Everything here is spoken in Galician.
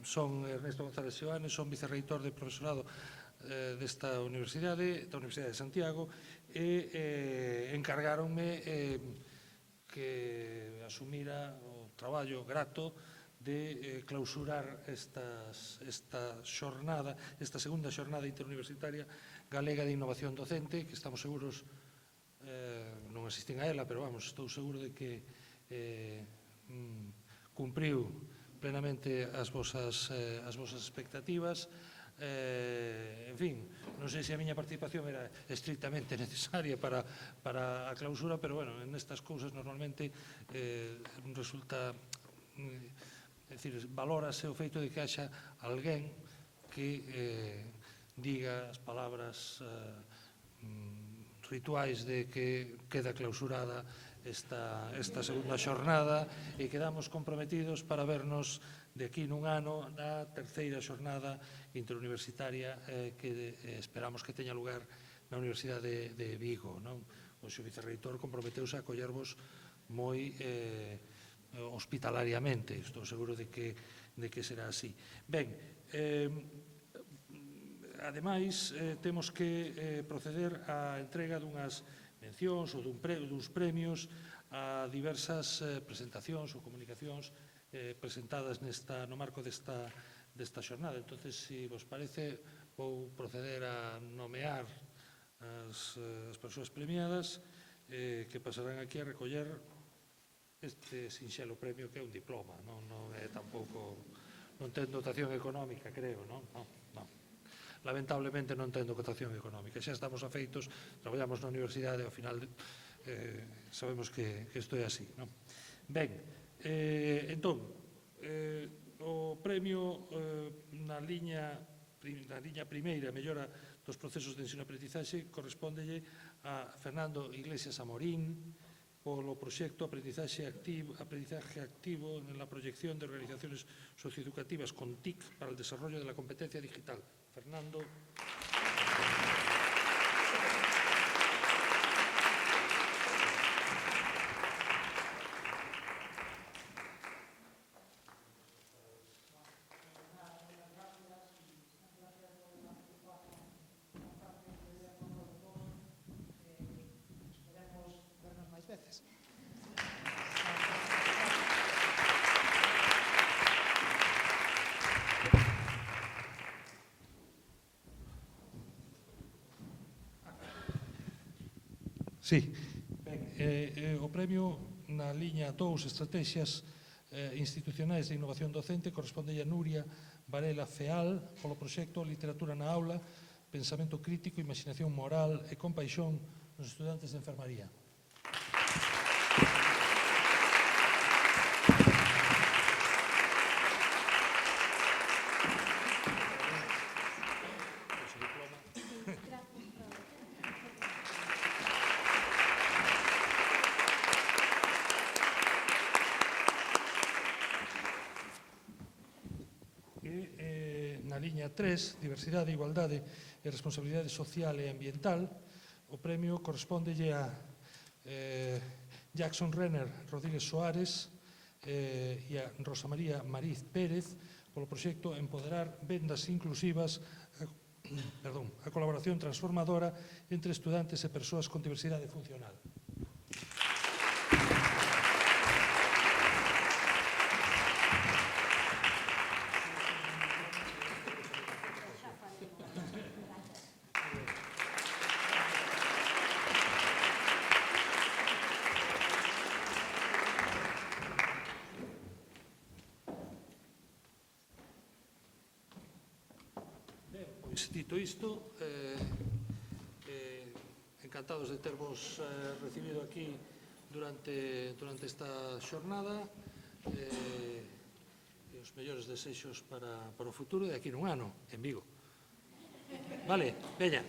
Son Ernesto González Seoane, son vicerreitor de profesorado desta Universidade, da Universidade de Santiago, e encargáronme que asumira o traballo grato de clausurar esta xornada, esta segunda xornada interuniversitaria galega de innovación docente, que estamos seguros, non asistín a ela, pero vamos, estou seguro de que cumpriu plenamente as vosas expectativas. En fin, non sei se a miña participación era estrictamente necesaria para a clausura, pero, bueno, en estas cousas normalmente resulta, é dicir, valórase o feito de que haxa alguén que diga as palabras rituais de que queda clausurada esta segunda xornada e quedamos comprometidos para vernos de aquí nun ano na terceira xornada interuniversitaria que esperamos que teña lugar na Universidade de Vigo. O seu vicerreitor comprometeuse a acollervos moi hospitalariamente, estou seguro de que será así. Ben, ademais, temos que proceder á entrega dunhas mencións ou duns premios a diversas presentacións ou comunicacións presentadas no marco desta xornada. Entón, se vos parece, vou proceder a nomear as persoas premiadas que pasarán aquí a recoller este sinxelo premio que é un diploma. Non é tampouco, non ten dotación económica, creo, non? Non. Lamentablemente non ten dotación económica. Xa estamos afeitos, traballamos na universidade, ao final sabemos que isto é así. Ben, entón, o premio na liña primeira, mellora dos procesos de ensino-aprendizaxe, correspóndelle a Fernando Iglesias Amorín polo proxecto Aprendizaje Activo en la proyección de organizaciones socioeducativas con TIC para el desarrollo de la competencia digital. Fernando. Sí, ben, o premio na liña 2, Estrategias Institucionais de Innovación Docente, corresponde a Nuria Varela Feal polo proxecto Literatura na Aula, Pensamento Crítico, Imaginación Moral e Compaixón nos estudantes de Enfermaría. Na liña 3, Diversidade, Igualdade e Responsabilidade Social e Ambiental, o premio correspóndelle a Jackson Renner Rodríguez Soares e a Rosa María Mariz Pérez polo proxecto Empoderar Vendas Inclusivas, a colaboración transformadora entre estudantes e persoas con diversidade funcional. Dito isto, encantados de tervos recibido aquí durante esta xornada, e os mellores desexos para o futuro de aquí nun ano, en Vigo. Vale, veña.